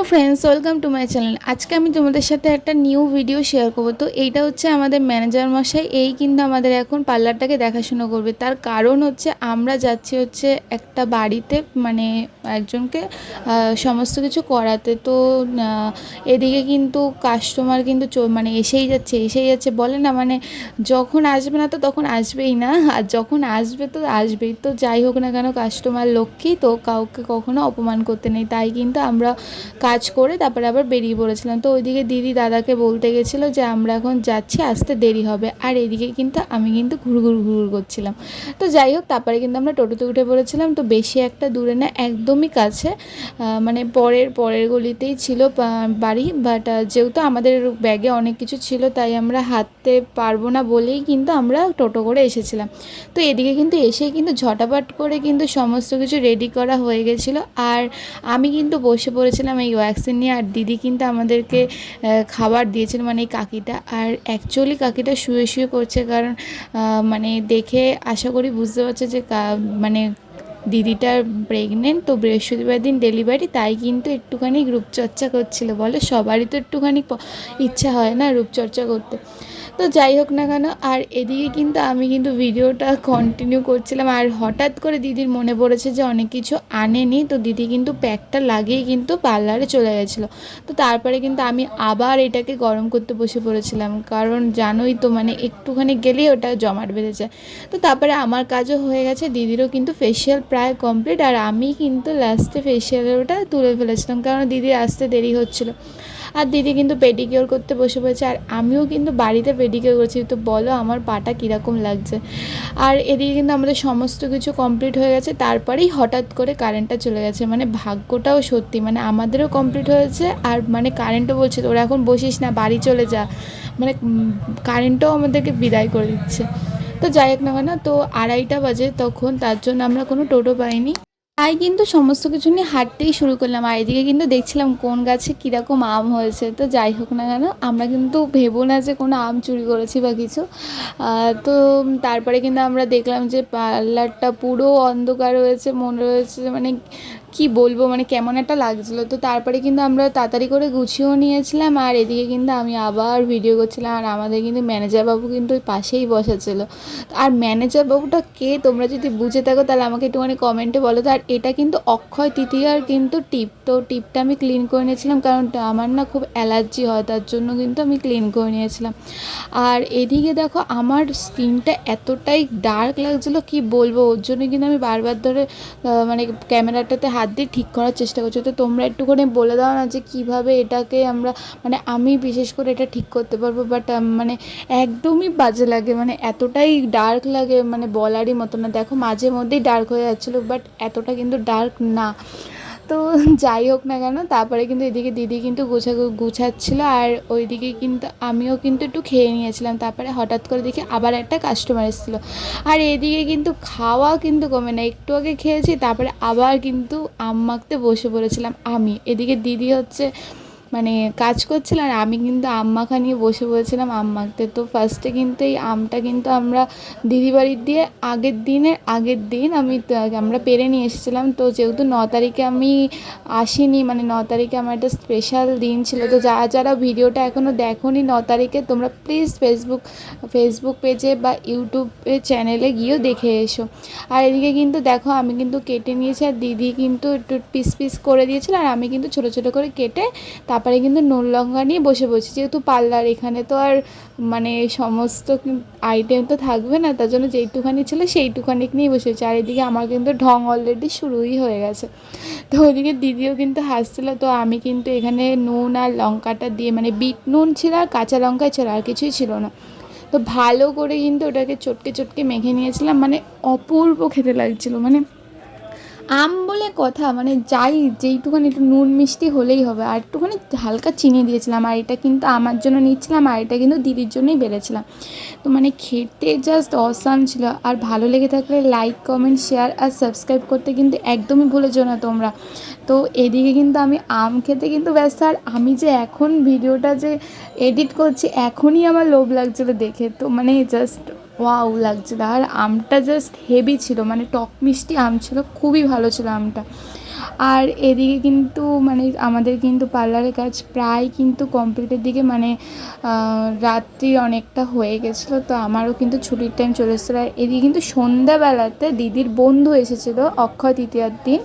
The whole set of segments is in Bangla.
Friends, welcome to my channel. আজকে আমি তোমাদের সাথে একটা নিউ ভিডিও শেয়ার করবো। তো এইটা হচ্ছে আমাদের ম্যানেজার মশাই, এই কিন্তু আমাদের এখন পার্লারটাকে দেখাশোনা করবে। তার কারণ হচ্ছে আমরা যাচ্ছি হচ্ছে একটা বাড়িতে, মানে একজনকে সমস্ত কিছু করাতে। তো এদিকে কিন্তু কাস্টমার কিন্তু মানে এসেই যাচ্ছে বলে না, মানে যখন আসবে না তো তখন আসবেই না, আর যখন আসবে তো আসবেই। তো যাই হোক না কেন, কাস্টমার লক্ষ্মী তো, কাউকে কখনো অপমান করতে নেই। তাই কিন্তু আমরা কাজ করে তারপরে আবার বেরিয়ে পড়েছিলাম। তো ওইদিকে দিদি দাদাকে বলতে গেছিলো যে আমরা এখন যাচ্ছি, আসতে দেরি হবে। আর এদিকে কিন্তু আমি কিন্তু ঘুর করছিলাম। তো যাই হোক, তারপরে কিন্তু আমরা টোটোতে উঠে পড়েছিলাম। তো বেশি একটা দূরে না, একদমই কাছে, মানে পরের গলিতেই ছিল বাড়ি। বাট যেহেতু আমাদের ব্যাগে অনেক কিছু ছিল, তাই আমরা হাঁটতে পারবো না বলেই কিন্তু আমরা টোটো করে এসেছিলাম। তো এদিকে কিন্তু এসেই কিন্তু ঝটাপট করে কিন্তু সমস্ত কিছু রেডি করা হয়ে গেছিলো। আর আমি কিন্তু বসে পড়েছিলাম এই ভ্যাকসিন নিয়ে। আর দিদি কিন্তু আমাদেরকে খাবার দিয়েছিল, মানে এই কাকিটা। আর অ্যাকচুয়ালি কাকিটা শুয়ে করছে, কারণ মানে দেখে আশা করি বুঝতে পারছে যে মানে দিদিটার প্রেগনেন্ট। তো বৃহস্পতিবার দিন ডেলিভারি, তাই কিন্তু একটুখানি রূপচর্চা করছিল। বলে সবারই তো একটুখানি ইচ্ছা হয় না রূপচর্চা করতে। তো যাই হোক না কেন, আর এদিকে কিন্তু আমি কিন্তু ভিডিওটা কন্টিনিউ করছিলাম। আর হঠাৎ করে দিদির মনে পড়েছে যে অনেক কিছু আনেনি। তো দিদি কিন্তু প্যাকটা লাগিয়ে কিন্তু পার্লারে চলে গেছিলো। তো তারপরে কিন্তু আমি আবার এটাকে গরম করতে বসে পড়েছিলাম, কারণ জানোই তো মানে একটুখানি গেলেই ওটা জমাট বেঁধে যায়। তো তারপরে আমার কাজও হয়ে গেছে, দিদিরও কিন্তু ফেসিয়াল প্রায় কমপ্লিট। আর আমি কিন্তু লাস্টে ফেসিয়ালের ওটা তুলে ফেলেছিলাম, কারণ দিদির আসতে দেরি হচ্ছিলো। আর দিদি কিন্তু পেডিকিওর করতে বসে পড়েছে, আর আমিও কিন্তু বাড়িতে পেডিকিওর করছি। তো বলো আমার পাটা কীরকম লাগছে। আর এদিকে কিন্তু আমাদের সমস্ত কিছু কমপ্লিট হয়ে গেছে, তারপরেই হঠাৎ করে কারেন্টটা চলে গেছে। মানে ভাগ্যটাও সত্যি, মানে আমাদেরও কমপ্লিট হয়েছে, আর মানে কারেন্টও বলছে তোরা এখন বসিস না, বাড়ি চলে যা। মানে কারেন্টও আমাদেরকে বিদায় করে দিচ্ছে। তো যাই হোক না কেন, তো 2:30 বাজে তখন, তার জন্য আমরা কোনো টোটো পাইনি। তাই কিন্তু সমস্ত কিছু নিয়ে হাঁটতেই শুরু করলাম। আর এদিকে কিন্তু দেখছিলাম কোন গাছে কীরকম আম হয়েছে। তো যাই হোক না কেন, আমরা কিন্তু ভেবো না যে কোনো আম চুরি করেছি বা কিছু। তো তারপরে কিন্তু আমরা দেখলাম যে পার্লারটা পুরো অন্ধকার হয়েছে, মনে হয়েছে মানে কি বলবো, মানে কেমন একটা লাগছিলো। তো তারপরে কিন্তু আমরা তাড়াতাড়ি করে গুছিয়েও নিয়েছিলাম। আর এদিকে কিন্তু আমি আবার ভিডিও করছিলাম। আর আমাদের কিন্তু ম্যানেজার বাবু কিন্তু ওই পাশেই বসা ছিল। আর ম্যানেজার বাবুটা কে, তোমরা যদি বুঝে থাকো তাহলে আমাকে একটুখানি কমেন্টে বলো তো। আর এটা কিন্তু অক্ষয় তৃতীয়ার কিন্তু টিপ। তো টিপটা আমি ক্লিন করে নিয়েছিলাম, কারণ আমার না খুব অ্যালার্জি হয়, তার জন্য কিন্তু আমি ক্লিন করে নিয়েছিলাম। আর এদিকে দেখো আমার স্কিনটা এতটাই ডার্ক লাগছিলো, কি বলবো। ওর জন্য কিন্তু আমি বারবার ধরে মানে ক্যামেরাটাতে হাত দিয়ে ঠিক করার চেষ্টা করছি। তো তোমরা একটু করে বলে দাও না যে কীভাবে এটাকে আমরা, মানে আমি বিশেষ করে এটা ঠিক করতে পারবো। বাট মানে একদমই বাজে লাগে, মানে এতটাই ডার্ক লাগে, মানে বলারই মতো না। দেখো মাঝে মধ্যেই ডার্ক হয়ে যাচ্ছিলো, বাট এতটা কিন্তু ডার্ক না। তো যাই হোক না কেন, তারপরে কিন্তু এদিকে দিদি কিন্তু গুছাচ্ছিলো, আর ওইদিকে কিন্তু আমিও কিন্তু একটু খেয়ে নিয়েছিলাম। তারপরে হঠাৎ করে দেখি আবার একটা কাস্টমার এসেছিলো। আর এদিকে কিন্তু খাওয়া কিন্তু কমে না, একটু আগে খেয়েছি, তারপরে আবার কিন্তু আম মাখতে বসে পড়েছিলাম আমি। এদিকে দিদি হচ্ছে মানে কাজ করছিল, আর আমি কিন্তু আম মাখা নিয়ে বসে পড়েছিলাম আম মাখতে। তো ফার্স্টে কিন্তু এই আমটা কিন্তু আমরা দিদিবাড়ির দিয়ে আগের দিন আমরা পেরে নিয়ে এসেছিলাম। তো যেহেতু 9 তারিখে আমি আসিনি, মানে 9 তারিখে আমার একটা স্পেশাল দিন ছিল। তো যারা ভিডিওটা এখনও দেখোনি 9 তারিখে, তোমরা প্লিজ ফেসবুক পেজে বা ইউটিউবে চ্যানেলে গিয়েও দেখে এসো। আর এদিকে কিন্তু দেখো আমি কিন্তু কেটে নিয়েছি, আর দিদি কিন্তু একটু পিস করে দিয়েছিল, আর আমি কিন্তু ছোটো ছোটো করে কেটে তারপরে কিন্তু নুন লঙ্কা নিয়ে বসে পড়ছি। যেহেতু পার্লার, এখানে তো আর মানে সমস্ত আইটেম তো থাকবে না, তার জন্য যেইটুখানি ছিল সেইটুখানি নিয়েই বসেছি। আর এদিকে আমার কিন্তু ঢং অলরেডি শুরুই হয়ে গেছে। তো ওইদিকে দিদিও কিন্তু হাসছিলো। তো আমি কিন্তু এখানে নুন আর লঙ্কাটা দিয়ে, মানে বিট নুন ছিল আর কাঁচা লঙ্কাই ছিল, আর কিছুই ছিল না। তো ভালো করে কিন্তু ওটাকে চটকে মেখে নিয়েছিলাম, মানে অপূর্ব খেতে লাগছিলো। মানে আম বলে কথা, মানে যেইটুখানি একটু নুন মিষ্টি হলেই হবে। আর একটুখানি হালকা চিনি দিয়েছিলাম। আর এটা কিন্তু আমার জন্য নিচ্ছিলাম, আর এটা কিন্তু দিদির জন্যই বেড়েছিলাম। তো মানে খেতে জাস্ট অসাম ছিল। আর ভালো লেগে থাকলে লাইক, কমেন্ট, শেয়ার আর সাবস্ক্রাইব করতে কিন্তু একদমই ভুলে যেও না তোমরা। তো এদিকে কিন্তু আমি আম খেতে কিন্তু ব্যস্ত। আর আমি যে এখন ভিডিওটা যে এডিট করছি, এখনই আমার লোভ লাগছিলো দেখে। তো মানে জাস্ট ওয়াও লাগছিল। আর আমটা জাস্ট হেভি ছিল, মানে টক মিষ্টি আম ছিল, খুবই ভালো ছিল আমটা। আর এদিকে কিন্তু মানে আমাদের কিন্তু পার্লারের কাজ প্রায় কিন্তু কমপ্লিটের দিকে, মানে রাত্রি অনেকটা হয়ে গেছিলো, তো আমারও কিন্তু ছুটির টাইম চলে এসেছিলো। আর এদিকে কিন্তু সন্ধ্যাবেলাতে দিদির বন্ধু এসেছিলো অক্ষয় তৃতীয়ার দিন,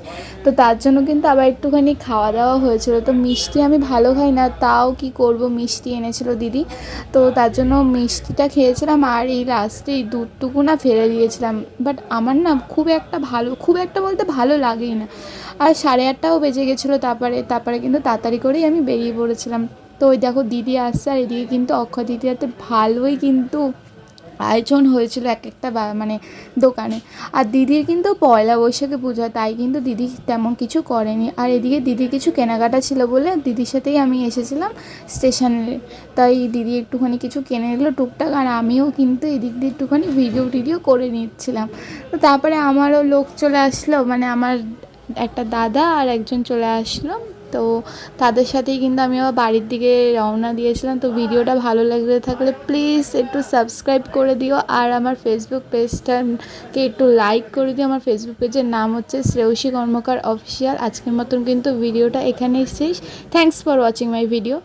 তো তার জন্য কিন্তু আবার একটুখানি খাওয়া দাওয়া হয়েছিল। তো মিষ্টি আমি ভালো খাই না, তাও কি করব, মিষ্টি এনেছিল দিদি, তো তার জন্য মিষ্টিটা খেয়েছিলাম। আর এই লাস্টে এই দুধটুকু না ফেলে দিয়েছিলাম, বাট আমার না খুব একটা বলতে ভালো লাগেই না। আর 8:30টাও বেজে গেছিলো, তারপরে কিন্তু তাড়াতাড়ি করেই আমি বেরিয়ে পড়েছিলাম। তো ওই দেখো দিদি আসছে, আর এদিকে কিন্তু অক্ষয় তৃতীয়াতে ভালোই কিন্তু আয়োজন হয়েছিল এক একটা মানে দোকানে। আর দিদির কিন্তু পয়লা বৈশাখে পুজো, তাই কিন্তু দিদি তেমন কিছু করেনি। আর এদিকে দিদির কিছু কেনাকাটা ছিল বলে দিদির সাথেই আমি এসেছিলাম স্টেশনে, তাই দিদি একটুখানি কিছু কিনে নিল টুকটাক, আর আমিও কিন্তু এদিক দিয়ে একটুখানি ভিডিও করে নিচ্ছিলাম। তো তারপরে আমারও লোক চলে আসলো, মানে আমার একটা দাদা আর একজন চলে আসলো, তো তাদের সাথেই কিন্তু আমি আবার বাড়ির দিকে রওনা দিয়েছিলাম। তো ভিডিওটা ভালো লাগলে থাকলে প্লিজ একটু সাবস্ক্রাইব করে দিও, আর আমার ফেসবুক পেজটাকে একটু লাইক করে দিও। আমার ফেসবুক পেজের নাম হচ্ছে শ্রেয়সী কর্মকার অফিসিয়াল। আজকের মতন কিন্তু ভিডিওটা এখানেই শেষ। Thanks for watching my video.